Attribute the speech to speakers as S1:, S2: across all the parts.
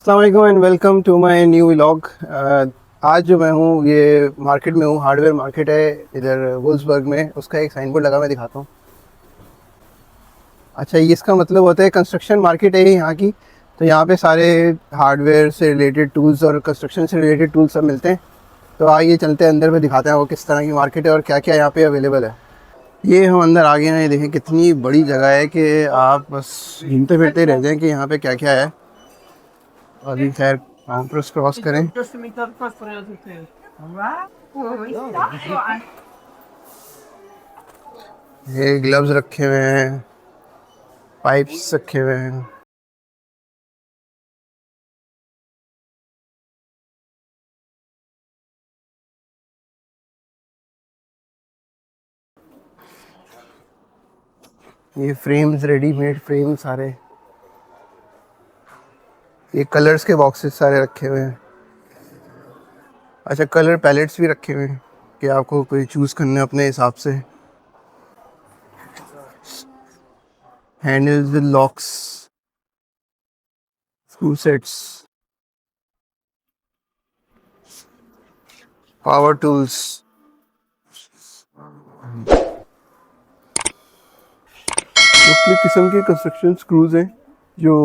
S1: अस्सलाम वालेकुम and welcome to my new vlog. आज जो मैं हूँ ये मार्केट में हूँ। हार्डवेयर मार्केट है इधर वुल्सबर्ग में। उसका एक साइन बोर्ड लगा, मैं दिखाता हूँ। अच्छा, ये इसका मतलब होता है कंस्ट्रक्शन मार्केट है यहाँ की। तो यहाँ पे सारे हार्डवेयर से रिलेटेड टूल्स और कंस्ट्रक्शन से रिलेटेड टूल्स सब मिलते हैं। तो आइए चलते हैं अंदर पे, दिखाते हैं वो किस तरह की मार्केट है और क्या क्या यहाँ पे अवेलेबल है। ये हम अंदर आ गए हैं। ये देखें कितनी बड़ी जगह है कि आप बस घूमते फिरते रह जाएँ कि यहाँ पे क्या क्या है। अभी खैर काउंटर्स क्रॉस करें। ये ग्लव्स रखे हुए हैं, पाइप्स रखे हुए हैं। ये फ्रेम्स, रेडीमेड फ्रेम सारे। ये कलर्स के बॉक्सेस सारे रखे हुए हैं। अच्छा, कलर पैलेट्स भी रखे हुए हैं कि आपको कोई चूज़ करना है अपने हिसाब से। Handles with locks, screw sets, power tools. मुख्तलिफ किस्म के कंस्ट्रक्शन स्क्रूज हैं जो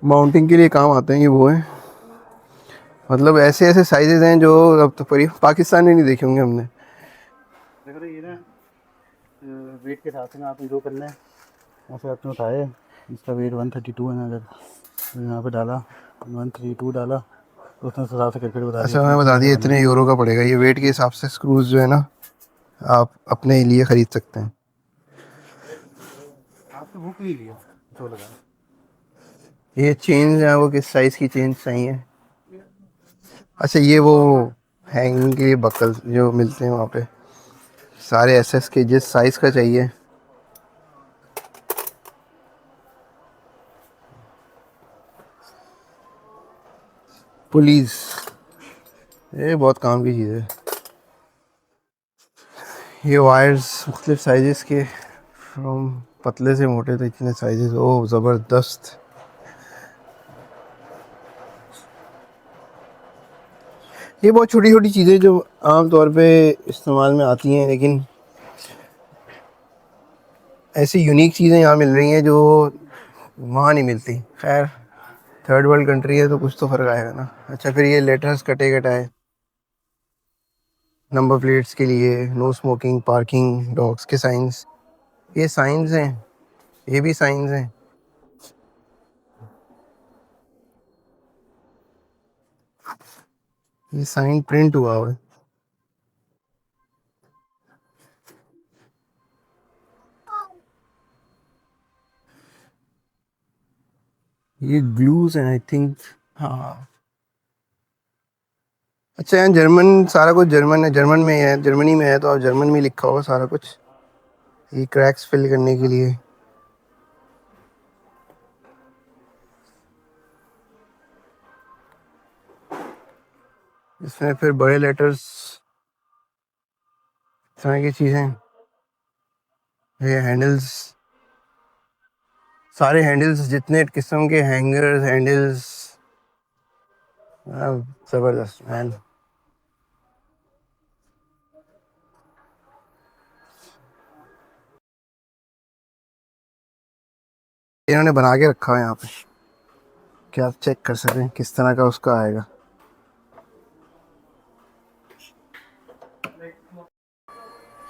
S1: माउंटिंग के लिए काम आते हैं। ये वो हैं, मतलब ऐसे ऐसे साइजेस हैं जो अब तो पूरी पाकिस्तान में नहीं देखे होंगे हमने।
S2: देख रहे ये ना वेट के हिसाब से ना आपने जो करना है ऐसे आपने उठाए। इसका वेट 132 है ना, अगर तो यहाँ पे डाला 132 डाला तो उसने उस हिसाब से क्रिकेट बता दिया
S1: अच्छा,
S2: इतना
S1: मैं
S2: इतना
S1: बता
S2: वेट
S1: दिया
S2: करना
S1: इतने
S2: है।
S1: यूरो का पड़ेगा। ये वेट के हिसाब से स्क्रूज जो है ना, आप अपने लिए ख़रीद सकते हैं।
S2: आपने बुक नहीं लिया जो लगा।
S1: ये चेन्स हैं, वो किस साइज़ की चेन्स चाहिए। अच्छा, ये वो हैंगिंग के बकल जो मिलते हैं वहाँ पे, सारे एसएस के जिस साइज़ का चाहिए। पुलीस, ये बहुत काम की चीज़ है। ये वायर्स मुख्तलिफ साइज़ के, फ्रॉम पतले से मोटे तो इतने साइज़। ओह ज़बरदस्त। ये बहुत छोटी छोटी चीज़ें जो आम तौर पे इस्तेमाल में आती हैं, लेकिन ऐसी यूनिक चीज़ें यहाँ मिल रही हैं जो वहाँ नहीं मिलती। खैर, थर्ड वर्ल्ड कंट्री है तो कुछ तो फ़र्क आएगा ना। अच्छा, फिर ये लेटर्स कटे कटाए नंबर प्लेट्स के लिए, नो स्मोकिंग, पार्किंग, डॉग्स के साइंस। ये साइंस हैं, ये भी साइंस हैं। ये साइन प्रिंट हुआ हुआ है। ये ग्लूज हैं आई थिंक। हाँ। अच्छा, यहाँ जर्मन, सारा कुछ जर्मन है, जर्मन में है, जर्मनी में है तो अब जर्मन में लिखा होगा सारा कुछ। ये क्रैक्स फिल करने के लिए। इसमें फिर बड़े लेटर्स, इस तरह की चीज़ें। ये हैंडल्स, सारे हैंडल्स, जितने किस्म के हैंगर्स, हैंडल्स, ज़बरदस्त मैन। इन्होंने बना के रखा है यहाँ पे कि आप चेक कर सकें किस तरह का उसका आएगा।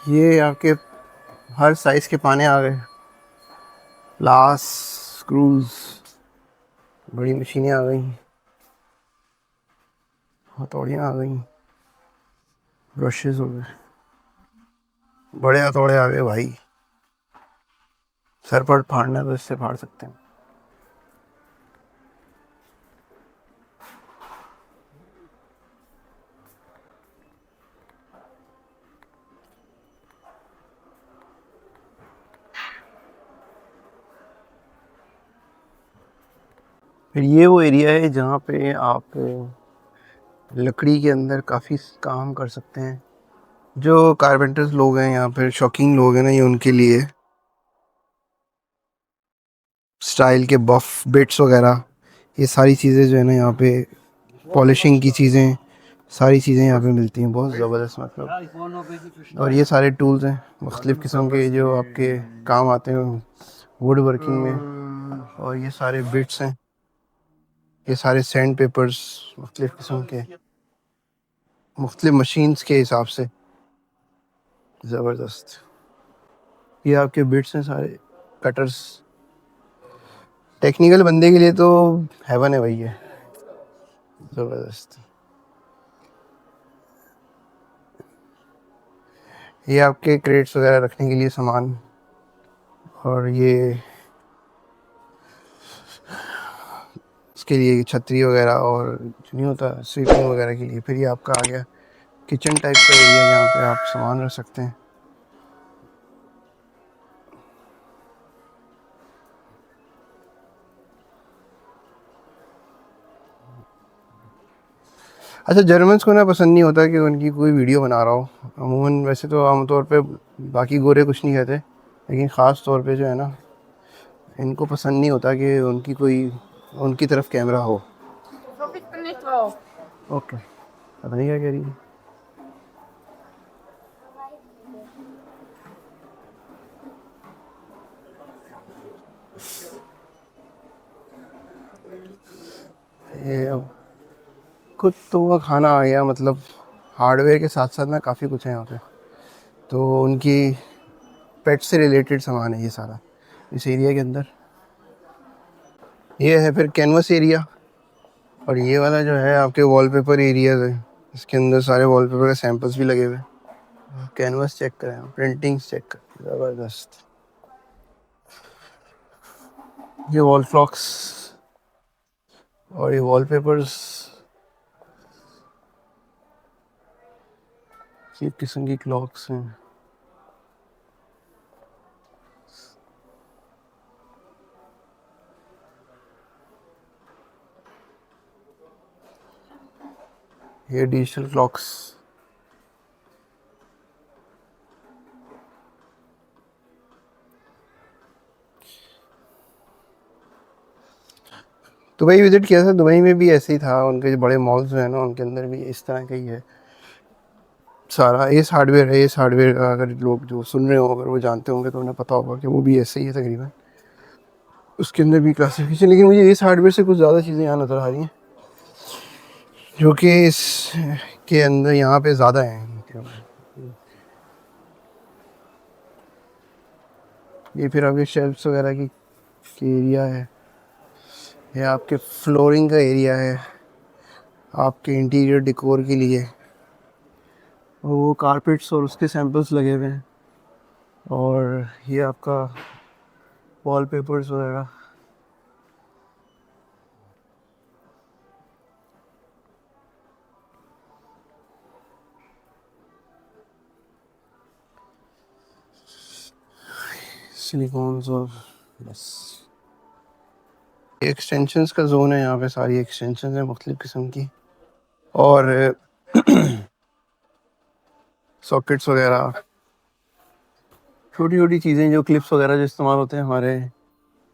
S1: ये आपके हर साइज़ के पाने आ गए। प्लास, स्क्रूज, बड़ी मशीनें आ गई, हथौड़ियाँ आ गई, ब्रशेज़ हो गए, बड़े हथौड़े आ गए भाई। सर पर फाड़ना है तो इससे फाड़ सकते हैं। फिर ये वो एरिया है जहाँ पे आप लकड़ी के अंदर काफ़ी काम कर सकते हैं। जो कारपेंटर्स लोग हैं यहाँ पे, शौकीन लोग हैं ना, ये उनके लिए स्टाइल के बफ बिट्स वगैरह, ये सारी चीज़ें जो है ना यहाँ पे पॉलिशिंग की चीज़ें, सारी चीज़ें यहाँ पे मिलती हैं, बहुत ज़बरदस्त मतलब। और ये सारे टूल्स हैं मुख्तलिफ़ किस्म के जो आपके काम आते हैं वुड वर्किंग में। और ये सारे बिट्स हैं, ये सारे सैंड पेपर्स मुख्तलिफ़ किस्म के, मुख्तलिफ़ मशीन्स के हिसाब से, ज़बरदस्त। ये आपके बिट्स हैं सारे, कटर्स। टेक्निकल बंदे के लिए तो हेवन है भाई ये, ज़बरदस्त। ये आपके क्रेट्स वगैरह रखने के लिए सामान, और ये उसके लिए छतरी वगैरह, और जो नहीं होता स्वीपिंग वगैरह के लिए। फिर ये आपका आ गया किचन टाइप का एरिया जहाँ पे आप सामान रख सकते हैं। अच्छा, जर्मन्स को ना पसंद नहीं होता कि उनकी कोई वीडियो बना रहा हो अमूमन। वैसे तो आमतौर पे बाकी गोरे कुछ नहीं कहते, लेकिन ख़ास तौर पे जो है ना, इनको पसंद नहीं होता कि उनकी कोई, उनकी तरफ कैमरा हो। ओके, पता नहीं क्या कह रही है। ये अब खुद तो का खाना आ गया, मतलब हार्डवेयर के साथ साथ ना काफ़ी कुछ है यहाँ पे। तो उनकी पेट से रिलेटेड सामान है ये सारा इस एरिया के अंदर। ये है फिर कैनवस एरिया, और ये वाला जो है आपके वॉलपेपर एरियाज है। इसके अंदर सारे वॉलपेपर के सैंपल्स भी लगे हुए हैं। कैनवस चेक करें, प्रिंटिंग्स चेक करें, ज़बरदस्त। ये वॉल फ्लॉक्स और ये वॉलपेपर्स, ये किस्म की क्लॉक्स हैं। ये डिजिटल क्लॉक्स। दुबई विज़िट किया था, दुबई में भी ऐसे ही था। उनके जो बड़े मॉल्स हैं ना, उनके अंदर भी इस तरह का ही है सारा। एस हार्डवेयर है, एस हार्डवेयर का अगर लोग जो सुन रहे हो अगर वो जानते होंगे तो उन्हें पता होगा कि वो भी ऐसे ही है तकरीबन। उसके अंदर भी क्लासिफिकेशन, लेकिन मुझे एस हार्डवेयर से कुछ ज़्यादा चीज़ें यहाँ नज़र आ रही हैं जो कि इस के अंदर यहाँ पे ज़्यादा हैं। ये फिर आपके शेल्फ्स वगैरह की एरिया है। ये आपके फ्लोरिंग का एरिया है आपके इंटीरियर डेकोर के लिए। और वो कारपेट्स और उसके सैंपल्स लगे हुए हैं। और ये आपका वॉलपेपर्स वगैरह। सिलिकॉन्स और बस। एक्सटेंशंस का जोन है यहाँ पे, सारी एक्सटेंशंस हैं मुख्तलिफ़ किस्म की। और सॉकेट्स वगैरह, छोटी छोटी चीज़ें जो क्लिप्स वगैरह जो इस्तेमाल होते हैं हमारे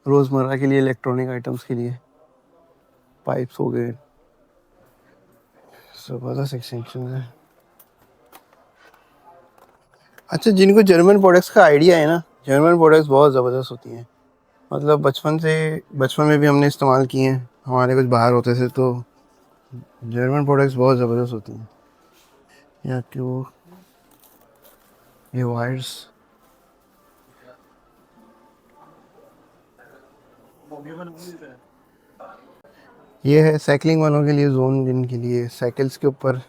S1: रोज़मर्रा के लिए, इलेक्ट्रॉनिक आइटम्स के लिए, पाइप्स हो गए, ज़बरदस्त एक्सटेंशन है। अच्छा, जिनको जर्मन प्रोडक्ट्स का आइडिया है ना, जर्मन प्रोडक्ट्स बहुत ज़बरदस्त होती हैं। मतलब बचपन में भी हमने इस्तेमाल किए हैं, हमारे कुछ बाहर होते थे तो जर्मन प्रोडक्ट्स बहुत ज़बरदस्त होती हैं। या कि वो ये वायर्स, ये है साइकिलिंग वालों के लिए जोन, जिनके लिए साइकिल्स के ऊपर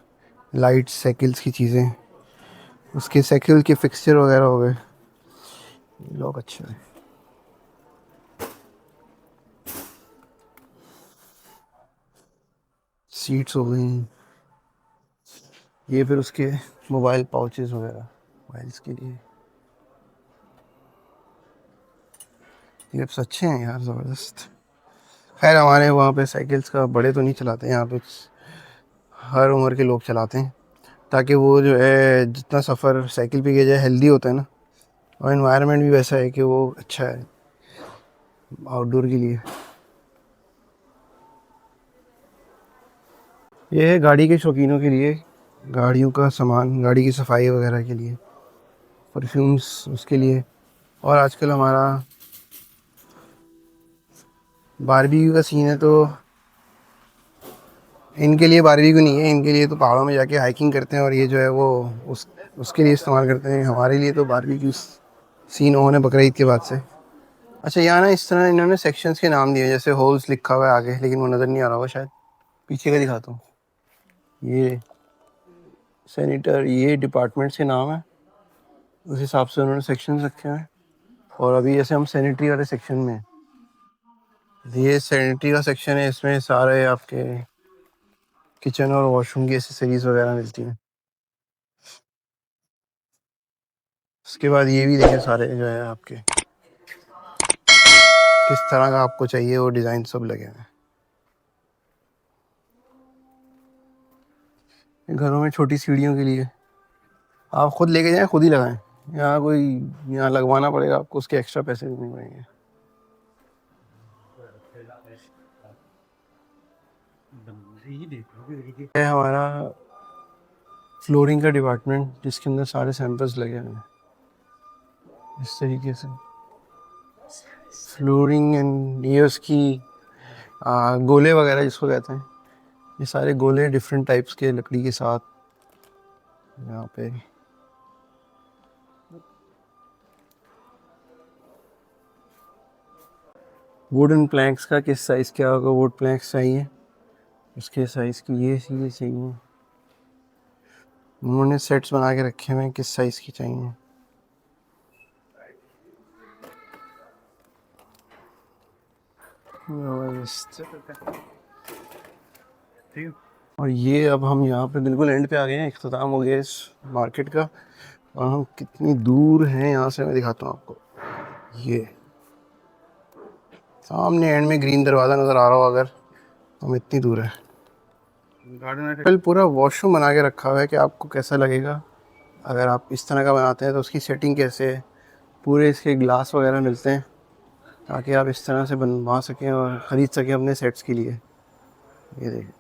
S1: लाइट्स, साइकिल्स की चीज़ें, उसके साइकिल के फिक्सचर वगैरह हो गए। लॉक अच्छा है। सीट्स हो गई। ये फिर उसके मोबाइल पाउचेस वगैरह, मोबाइल्स के लिए। ये अच्छे हैं यार, ज़बरदस्त। खैर हमारे वहाँ पे साइकिल्स का बड़े तो नहीं चलाते, यहाँ पे हर उम्र के लोग चलाते हैं, ताकि वो जो है जितना सफ़र साइकिल पे किया जाए हेल्दी होता है ना। और इन्वायरमेंट भी वैसा है कि वो अच्छा है आउटडोर के लिए। ये है गाड़ी के शौकीनों के लिए, गाड़ियों का सामान, गाड़ी की सफाई वगैरह के लिए, परफ्यूम्स उसके लिए। और आजकल हमारा बारबेक्यू का सीन है, तो इनके लिए बारबेक्यू नहीं है, इनके लिए तो पहाड़ों में जाके हाइकिंग करते हैं और ये जो है वो उसके लिए इस्तेमाल करते हैं। हमारे लिए तो बारबेक्यू सीन ऑन है बकरीद के बाद से। अच्छा, यहाँ ना इस तरह इन्होंने सेक्शंस के नाम दिए, जैसे होल्स लिखा हुआ है आगे, लेकिन वो नज़र नहीं आ रहा होगा शायद, पीछे का दिखाता हूँ। ये सैनिटर, ये डिपार्टमेंट्स के नाम है, उस हिसाब से उन्होंने सेक्शंस रखे हैं। और अभी जैसे हम सैनिटरी वाले सेक्शन में हैं, ये सैनिटरी का सेक्शन है, इसमें सारे आपके किचन और वॉशरूम की एसेसरीज वगैरह मिलती हैं। उसके बाद ये भी देखें, सारे जो है आपके किस तरह का आपको चाहिए वो डिज़ाइन सब लगे हैं। घरों में छोटी सीढ़ियों के लिए आप खुद लेके जाएं, खुद ही लगाएं, यहाँ कोई यहाँ लगवाना पड़ेगा आपको, उसके एक्स्ट्रा पैसे देने पड़ेंगे। है हमारा फ्लोरिंग का डिपार्टमेंट, जिसके अंदर सारे सैंपल्स लगे हुए हैं इस तरीके से। फ्लोरिंग एंड ये उसकी गोले वगैरह जिसको कहते हैं, ये सारे गोले डिफरेंट टाइप्स के लकड़ी के साथ यहाँ पे। वुडन प्लैंक्स का किस साइज़ क्या होगा, वुड प्लैंक्स चाहिए उसके साइज़ की ये चीज़ें चाहिए। उन्होंने सेट्स बना के रखे हुए हैं किस साइज़ की चाहिए। और ये अब हम यहाँ पे बिल्कुल एंड पे आ गए हैं, इख्तिताम हो गया इस मार्केट का। और हम कितनी दूर हैं यहाँ से मैं दिखाता हूँ आपको। ये सामने एंड में ग्रीन दरवाज़ा नज़र आ रहा हो अगर, हम इतनी दूर है। कल पूरा वॉशरूम बना के रखा हुआ है कि आपको कैसा लगेगा अगर आप इस तरह का बनाते हैं, तो उसकी सेटिंग कैसे है। पूरे इसके ग्लास वगैरह मिलते हैं ताकि आप इस तरह से बनवा सकें और ख़रीद सकें अपने सेट्स के लिए। ये देखिए,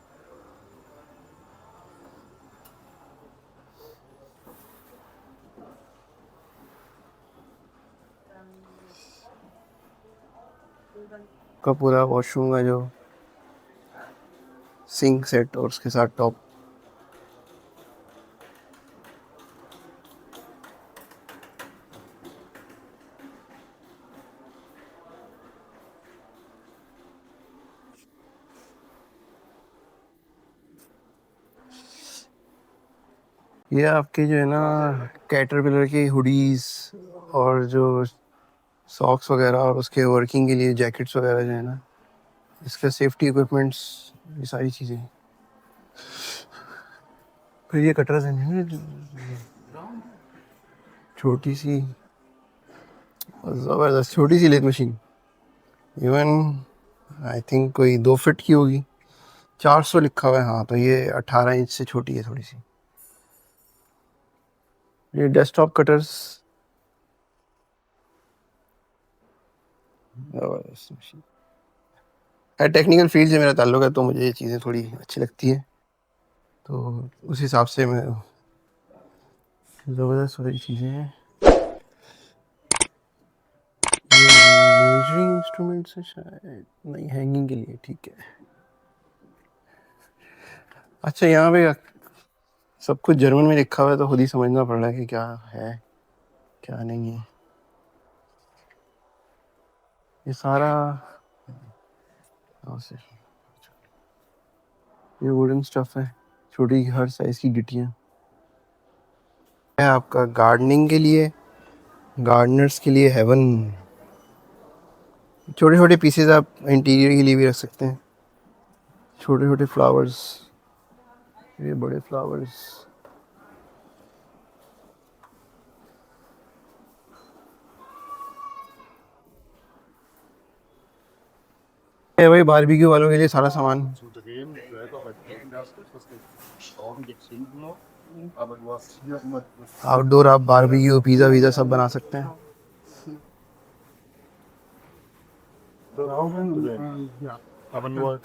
S1: का पूरा वॉशरूम का जो सिंक सेट और उसके साथ टॉप। ये आपके जो है ना कैटरपिलर की हुडीज़ और जो सॉक्स वगैरह और उसके वर्किंग के लिए जैकेट्स वगैरह जो है ना, इसके सेफ्टी इक्विपमेंट्स, ये सारी चीज़ें। फिर ये कटर्स हैं, छोटी सी ज़बरदस्त छोटी सी lathe machine, even I think कोई 2 फीट की होगी, 400 लिखा हुआ है। हाँ, तो ये 18 इंच से छोटी है थोड़ी सी। ये डेस्कटॉप कटर्स, ज़बरदस्त मशीन है। टेक्निकल फील्ड से मेरा ताल्लुक है, तो मुझे ये चीज़ें थोड़ी अच्छी लगती हैं, तो उस हिसाब से मैं, ज़बरदस्त सारी चीज़ें हैं। मेजरिंग इंस्ट्रूमेंट्स है शायद, नहीं हैंगिंग के लिए, ठीक है। अच्छा, यहाँ पे सब कुछ जर्मन में लिखा हुआ है, तो खुद ही समझना पड़ रहा है कि क्या है क्या नहीं है। ये सारा से ये वुडन स्टफ है, छोटी हर साइज़ की गिट्टियाँ है आपका गार्डनिंग के लिए, गार्डनर्स के लिए हेवन। छोटे छोटे पीसेज आप इंटीरियर के लिए भी रख सकते हैं, छोटे छोटे फ्लावर्स, ये बड़े फ्लावर्स। है भाई बारबेक्यू वालों के लिए सारा सामान। आउटडोर आप बारबेक्यू पिज़्ज़ा वीज़ा सब बना सकते हैं।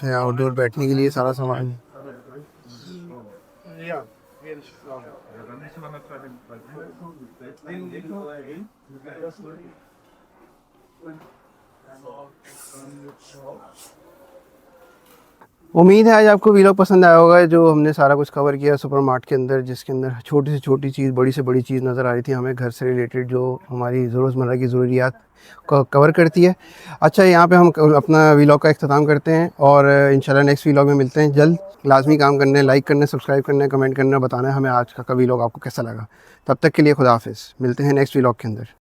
S1: है आउटडोर बैठने के लिए सारा सामान। उम्मीद है आज आपको वीलॉग पसंद आया होगा, जो हमने सारा कुछ कवर किया सुपरमार्ट के अंदर, जिसके अंदर छोटी से छोटी चीज़, बड़ी से बड़ी चीज़ नज़र आ रही थी हमें, घर से रिलेटेड जो हमारी रोज़मर्रा की ज़रूरियात को कवर करती है। अच्छा, यहाँ पे हम अपना वीलॉग का इख्तिताम करते हैं और इंशाल्लाह नेक्स्ट वीलॉग में मिलते हैं जल्द। लाजमी काम करने, लाइक करने, सब्सक्राइब करने, कमेंट करना, बताना है हमें आज का वीलॉग आपको कैसा लगा। तब तक के लिए खुदा हाफिज़, मिलते हैं नेक्स्ट वीलॉग के अंदर।